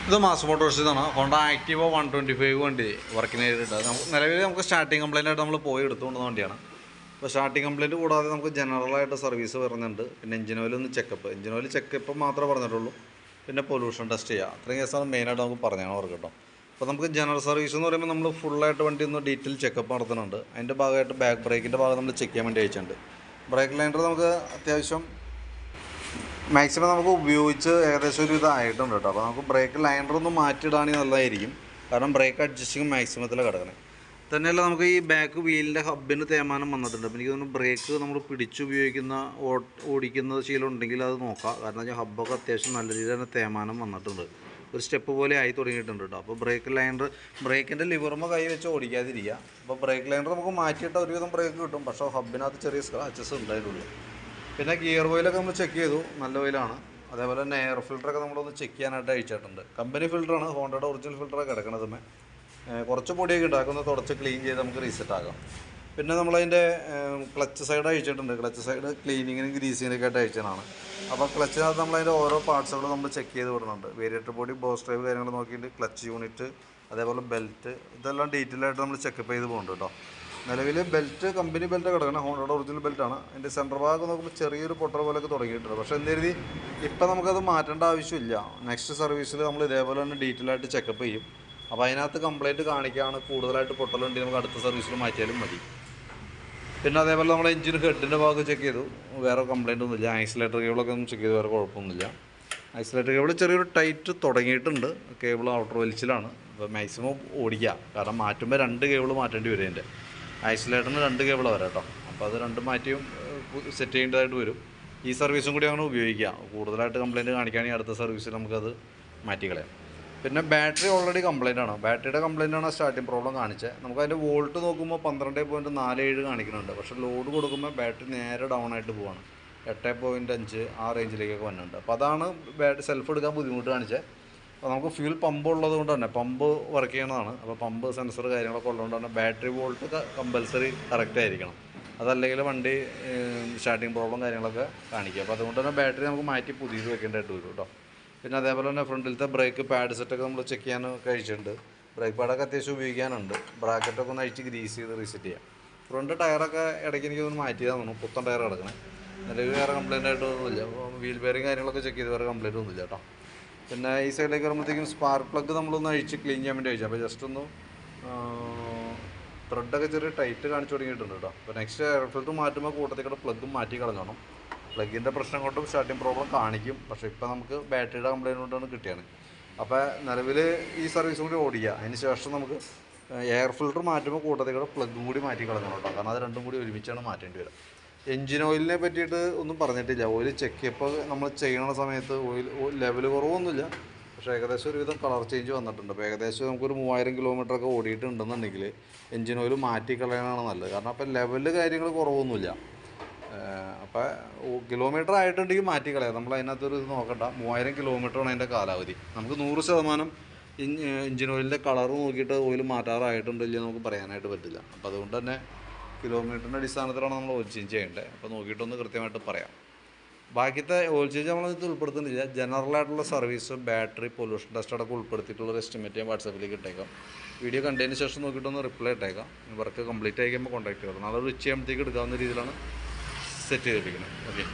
ഇത് mass മോട്ടോഴ്സിന്നാണ് Honda Activa 125 വണ്ടി വർക്കിന് വേണ്ടിയിട്ട്. നിലവിൽ നമുക്ക് സ്റ്റാർട്ടിങ് കംപ്ലൈൻ്റ് ആയിട്ട് നമ്മൾ പോയി എടുത്തുകൊണ്ടുവന്ന വണ്ടിയാണ്. അപ്പോൾ സ്റ്റാർട്ടിങ് കംപ്ലൈൻറ്റ് കൂടാതെ നമുക്ക് ജനറലായിട്ട് സർവീസ് വരുന്നുണ്ട്. പിന്നെ എഞ്ചിൻ ഓയിൽ ഒന്ന് ചെക്കപ്പ്, എഞ്ചിൻ ഓയിൽ ചെക്കപ്പ് മാത്രമേ പറഞ്ഞിട്ടുള്ളൂ. പിന്നെ പൊല്യൂഷൻ ടെസ്റ്റ് ചെയ്യുക, അത്രയും കേസാണ് മെയിനായിട്ട് നമുക്ക് പറഞ്ഞാണ് അവർക്ക് കേട്ടോ. അപ്പോൾ നമുക്ക് ജനറൽ സർവീസ് എന്ന് പറയുമ്പോൾ നമ്മൾ ഫുള്ളായിട്ട് വണ്ടി ഒന്ന് ഡീറ്റെയിൽ ചെക്കപ്പ് നടത്തുന്നുണ്ട്. അതിൻ്റെ ഭാഗമായിട്ട് ബാക്ക് ബ്രേക്കിൻ്റെ ഭാഗം നമ്മൾ ചെക്ക് ചെയ്യാൻ വേണ്ടി അയച്ചിട്ടുണ്ട്. ബ്രേക്ക് ലൈനർ നമുക്ക് അത്യാവശ്യം മാക്സിമം നമുക്ക് ഉപയോഗിച്ച് ഏകദേശം ഒരു ഇതായിട്ടുണ്ട് കേട്ടോ. അപ്പോൾ നമുക്ക് ബ്രേക്ക് ലൈനർ ഒന്ന് മാറ്റിയിടാണെങ്കിൽ നല്ലതായിരിക്കും. കാരണം ബ്രേക്ക് അഡ്ജസ്റ്റിങ് മാക്സിമത്തിലാണ് കിടക്കണേ. തന്നെയല്ല നമുക്ക് ഈ ബാക്ക് വീലിൻ്റെ ഹബ്ബിന് തേയ്മാനം വന്നിട്ടുണ്ട്. അപ്പോൾ എനിക്ക് തോന്നുന്നു ബ്രേക്ക് നമ്മൾ പിടിച്ചുപയോഗിക്കുന്ന ഓടിക്കുന്ന ശീലം ഉണ്ടെങ്കിൽ അത് നോക്കാം. കാരണം വെച്ചാൽ ഹബ്ബൊക്കെ അത്യാവശ്യം നല്ല രീതിയിൽ തന്നെ തേയ്മാനം വന്നിട്ടുണ്ട്. ഒരു സ്റ്റെപ്പ് പോലെ ആയി തുടങ്ങിയിട്ടുണ്ട് കേട്ടോ. അപ്പോൾ ബ്രേക്ക് ലൈനർ, ബ്രേക്കിൻ്റെ ലിവറുമ്പോൾ കൈ വെച്ച് ഓടിക്കാതിരിക്കുക. അപ്പോൾ ബ്രേക്ക് ലൈനർ നമുക്ക് മാറ്റിയിട്ട് ഒരുവിധം ബ്രേക്ക് കിട്ടും. പക്ഷേ ഹബ്ബിനകത്ത് ചെറിയ സ്ക്രാച്ചസ് ഉണ്ടായിട്ടുള്ളൂ. പിന്നെ ഗിയർ ഓയിലൊക്കെ നമ്മൾ ചെക്ക് ചെയ്തു, നല്ല ഓയിലാണ്. അതേപോലെ തന്നെ എയർ ഫിൽറ്ററൊക്കെ നമ്മളൊന്ന് ചെക്ക് ചെയ്യാനായിട്ട് അയച്ചിട്ടുണ്ട്. കമ്പനി ഫിൽറ്ററാണ്, ഹോണ്ടയുടെ ഒറിജിനൽ ഫിൽറ്ററൊക്കെ കിടക്കണതുമേ. കുറച്ച് പൊടിയൊക്കെ ഇട്ട് അതൊന്ന് തുടച്ച് ക്ലീൻ ചെയ്ത് നമുക്ക് റീസെറ്റ് ആക്കാം. പിന്നെ നമ്മളതിൻ്റെ ക്ലച്ച് സൈഡ് അയച്ചിട്ടുണ്ട്. ക്ലച്ച് സൈഡ് ക്ലീനിങ്ങിനും ഗ്രീസിങ്ങിനൊക്കെ ആയിട്ട് അയച്ചതാണ്. അപ്പോൾ ക്ലച്ചിനകത്ത് നമ്മളതിൻ്റെ ഓരോ പാർട്സുകളും നമ്മൾ ചെക്ക് ചെയ്ത് വിടുന്നുണ്ട്. വേരിയേറ്റർ ബോഡി, ബോസ് ഡ്രൈവ് കാര്യങ്ങൾ നോക്കിയിട്ട് ക്ലച്ച് യൂണിറ്റ്, അതേപോലെ ബെൽറ്റ്, ഇതെല്ലാം ഡീറ്റെയിൽ ആയിട്ട് നമ്മൾ ചെക്കപ്പ് ചെയ്ത് പോകുന്നുണ്ട് കേട്ടോ. നിലവിൽ ബെൽറ്റ് കമ്പനി ബെൽറ്റ് കിടക്കണം, ഹോണ്ടയുടെ ഒറിജിനൽ ബെൽറ്റാണ്. അതിൻ്റെ സെൻറ്റർ ഭാഗം നോക്കുമ്പോൾ ചെറിയൊരു പൊട്ടൽ പോലെയൊക്കെ തുടങ്ങിയിട്ടുണ്ട്. പക്ഷേ എന്ത് കരുതി ഇപ്പം നമുക്കത് മാറ്റേണ്ട ആവശ്യമില്ല. നെക്സ്റ്റ് സർവീസിൽ നമ്മൾ ഇതേപോലെ തന്നെ ഡീറ്റെയിൽ ആയിട്ട് ചെക്കപ്പ് ചെയ്യും. അപ്പോൾ അതിനകത്ത് കംപ്ലൈൻറ്റ് കാണിക്കുകയാണ് കൂടുതലായിട്ട് പൊട്ടലുണ്ടെങ്കിൽ നമുക്ക് അടുത്ത സർവീസിൽ മാറ്റിയാലും മതി. പിന്നെ അതേപോലെ നമ്മൾ എഞ്ചിൻ ഹെഡിൻ്റെ ഭാഗം ചെക്ക് ചെയ്തു, വേറെ കംപ്ലൈൻ്റ് ഒന്നുമില്ല. ആക്സിലേറ്റർ കേബിളൊക്കെ ഒന്ന് ചെക്ക് ചെയ്ത് വേറെ കുഴപ്പമൊന്നുമില്ല. ആക്സിലേറ്റർ കേബിൾ ചെറിയൊരു ടൈറ്റ് തുടങ്ങിയിട്ടുണ്ട്, കേബിൾ ഔട്ടർ വലിച്ചിലാണ്. അപ്പോൾ മാക്സിമം ഓടിക്കുക, കാരണം മാറ്റുമ്പോൾ 2 കേബിൾ മാറ്റേണ്ടി വരും. എൻ്റെ ആക്സിലേറ്ററിന് 2 കേബിൾ വരാം കേട്ടോ. അപ്പോൾ അത് 2 മാറ്റിയും സെറ്റ് ചെയ്യേണ്ടതായിട്ട് വരും. ഈ സർവീസും കൂടി അങ്ങനെ ഉപയോഗിക്കുക. കൂടുതലായിട്ട് കംപ്ലൈൻറ്റ് കാണിക്കുകയാണെങ്കിൽ അടുത്ത സർവീസിൽ നമുക്കത് മാറ്റിക്കളയാം. പിന്നെ ബാറ്ററി ഓൾറെഡി കംപ്ലൈൻ്റ് ആണ്. ബാറ്ററിയുടെ കംപ്ലൈൻ്റാണ് സ്റ്റാർട്ടിങ് പ്രോബ്ലം കാണിച്ചത്. നമുക്ക് അതിൻ്റെ വോൾട്ട് നോക്കുമ്പോൾ 12.47 കാണിക്കുന്നുണ്ട്. പക്ഷേ ലോഡ് കൊടുക്കുമ്പോൾ ബാറ്ററി നേരെ ഡൗൺ ആയിട്ട് പോവാണ്. 8.5 ആ റേഞ്ചിലേക്കൊക്കെ വന്നിട്ടുണ്ട്. അപ്പോൾ അതാണ് ബാറ്ററി സെൽഫ് എടുക്കാൻ ബുദ്ധിമുട്ട് കാണിച്ചത്. അപ്പോൾ നമുക്ക് ഫ്യൂൽ പമ്പ് ഉള്ളത് കൊണ്ട് തന്നെ പമ്പ് വർക്ക് ചെയ്യണതാണ്. അപ്പോൾ പമ്പ് സെൻസർ കാര്യങ്ങളൊക്കെ ഉള്ളതുകൊണ്ട് തന്നെ ബാറ്ററി വോൾട്ട് കമ്പൽസറി കറക്റ്റ് ആയിരിക്കണം. അതല്ലെങ്കിൽ വണ്ടി സ്റ്റാർട്ടിങ് പ്രോബ്ലം കാര്യങ്ങളൊക്കെ കാണിക്കുക. അപ്പോൾ അതുകൊണ്ട് തന്നെ ബാറ്ററി നമുക്ക് മാറ്റി പുതിയത് വെക്കേണ്ടതായിട്ട് വരും കേട്ടോ. പിന്നെ അതേപോലെ തന്നെ ഫ്രണ്ടിലത്തെ ബ്രേക്ക് പാഡ് സെറ്റൊക്കെ നമ്മൾ ചെക്ക് ചെയ്യാൻ കഴിച്ചിട്ടുണ്ട്. ബ്രേക്ക് പാഡൊക്കെ അത്യാവശ്യം ഉപയോഗിക്കാനുണ്ട്. ബ്രാക്കറ്റൊക്കെ ഒന്ന് അഴിച്ച് ഗ്രീസ് ചെയ്ത് റീസെറ്റ് ചെയ്യാം. ഫ്രണ്ട് ടയറൊക്കെ ഇടയ്ക്ക് എനിക്കൊന്ന് മാറ്റിയതാണ് തോന്നുന്നു. പുത്തൻ ടയർ കിടക്കണേ. നിലവിൽ വേറെ കംപ്ലൈൻ്റ് ആയിട്ടൊന്നുമില്ല. വീൽ ബെയറിങ് കാര്യങ്ങളൊക്കെ ചെക്ക് ചെയ്ത് വേറെ കംപ്ലൈൻ്റ് ഒന്നുമില്ല കേട്ടോ. പിന്നെ ഈ സൈഡിലേക്ക് വരുമ്പോഴത്തേക്കും സ്പാർക്ക് പ്ലഗ് നമ്മളൊന്ന് അഴിച്ച് ക്ലീൻ ചെയ്യാൻ വേണ്ടി അയച്ചു. അപ്പോൾ ജസ്റ്റ് ഒന്ന് ത്രെഡൊക്കെ ചെറിയ ടൈറ്റ് കാണിച്ചു തുടങ്ങിയിട്ടുണ്ട് കേട്ടോ. അപ്പോൾ നെക്സ്റ്റ് എയർ ഫിൽറ്റർ മാറ്റുമ്പോൾ കൂട്ടത്തിൽ കൂടെ പ്ലഗും മാറ്റി കളഞ്ഞോണം. പ്ലഗിൻ്റെ പ്രശ്നം കൊണ്ടും സ്റ്റാർട്ടിങ് പ്രോബ്ലം കാണിക്കും. പക്ഷേ ഇപ്പോൾ നമുക്ക് ബാറ്ററിയുടെ കംപ്ലൈൻറ്റ് കൊണ്ടാണ് കിട്ടിയാണ്. അപ്പോൾ നിലവിൽ ഈ സർവീസും കൂടി ഓടിക്കുക. അതിന് ശേഷം നമുക്ക് എയർ ഫിൽറ്റർ മാറ്റുമ്പോൾ കൂട്ടത്തിൽ കൂടെ പ്ലഗും കൂടി മാറ്റി കളഞ്ഞോണം കേട്ടോ. കാരണം അത് രണ്ടും കൂടി ഒരുമിച്ചാണ് മാറ്റേണ്ടി വരിക. എഞ്ചിൻ ഓയിലിനെ പറ്റിയിട്ട് ഒന്നും പറഞ്ഞിട്ടില്ല. ഓയിൽ ചെക്ക് ചെയ്യപ്പോൾ നമ്മൾ ചെയ്യണ സമയത്ത് ഓയിൽ ലെവൽ കുറവൊന്നുമില്ല. പക്ഷേ ഏകദേശം ഒരുവിധം കളർ ചേഞ്ച് വന്നിട്ടുണ്ട്. അപ്പോൾ ഏകദേശം നമുക്കൊരു 3000 കിലോമീറ്ററൊക്കെ ഓടിയിട്ടുണ്ടെന്നുണ്ടെങ്കിൽ എഞ്ചിൻ ഓയിൽ മാറ്റി കളയാനാണ് നല്ലത്. കാരണം അപ്പോൾ ലെവല് കാര്യങ്ങൾ കുറവൊന്നുമില്ല. അപ്പോൾ കിലോമീറ്റർ ആയിട്ടുണ്ടെങ്കിൽ മാറ്റി കളയാം. നമ്മൾ അതിനകത്തൊരു ഇത് നോക്കണ്ട. 3000 കിലോമീറ്ററാണ് അതിൻ്റെ കാലാവധി. നമുക്ക് 100% എഞ്ചിൻ ഓയിലിൻ്റെ കളർ നോക്കിയിട്ട് ഓയിൽ മാറ്റാറായിട്ടുണ്ടല്ലോ നമുക്ക് പറയാനായിട്ട് പറ്റില്ല. അപ്പോൾ അതുകൊണ്ട് തന്നെ കിലോമീറ്ററിൻ്റെ അടിസ്ഥാനത്തിലാണ് നമ്മൾ ഓയിൽ ചേഞ്ച് ചെയ്യേണ്ടത്. അപ്പോൾ നോക്കിയിട്ടൊന്ന് കൃത്യമായിട്ട് പറയാം. ബാക്കിയത്തെ ഓയിൽ ചേഞ്ച് നമ്മളത് ഉൾപ്പെടുത്തുന്നില്ല. ജനറലായിട്ടുള്ള സർവീസ്, ബാറ്ററി, പൊല്യൂഷൻ ടെസ്റ്റ് അടക്കം ഉൾപ്പെടുത്തിയിട്ടുള്ളൊരു എസ്റ്റിമേറ്റ് ഞാൻ വാട്സാപ്പിലേക്ക് ഇട്ടേക്കാം. വീഡിയോ കണ്ടതിന് ശേഷം നോക്കിയിട്ടൊന്ന് റിപ്ലൈ ഇട്ടേക്കാം. വർക്ക് കംപ്ലീറ്റ് ആയിക്കുമ്പോൾ കോൺടാക്ട് ചെയ്യണം. നാളെ ഒരു ഉച്ചയാകുമ്പോഴത്തേക്ക് എടുക്കാവുന്ന രീതിയിലാണ് സെറ്റ് ചെയ്തിരിക്കുന്നത്. ഓക്കെ.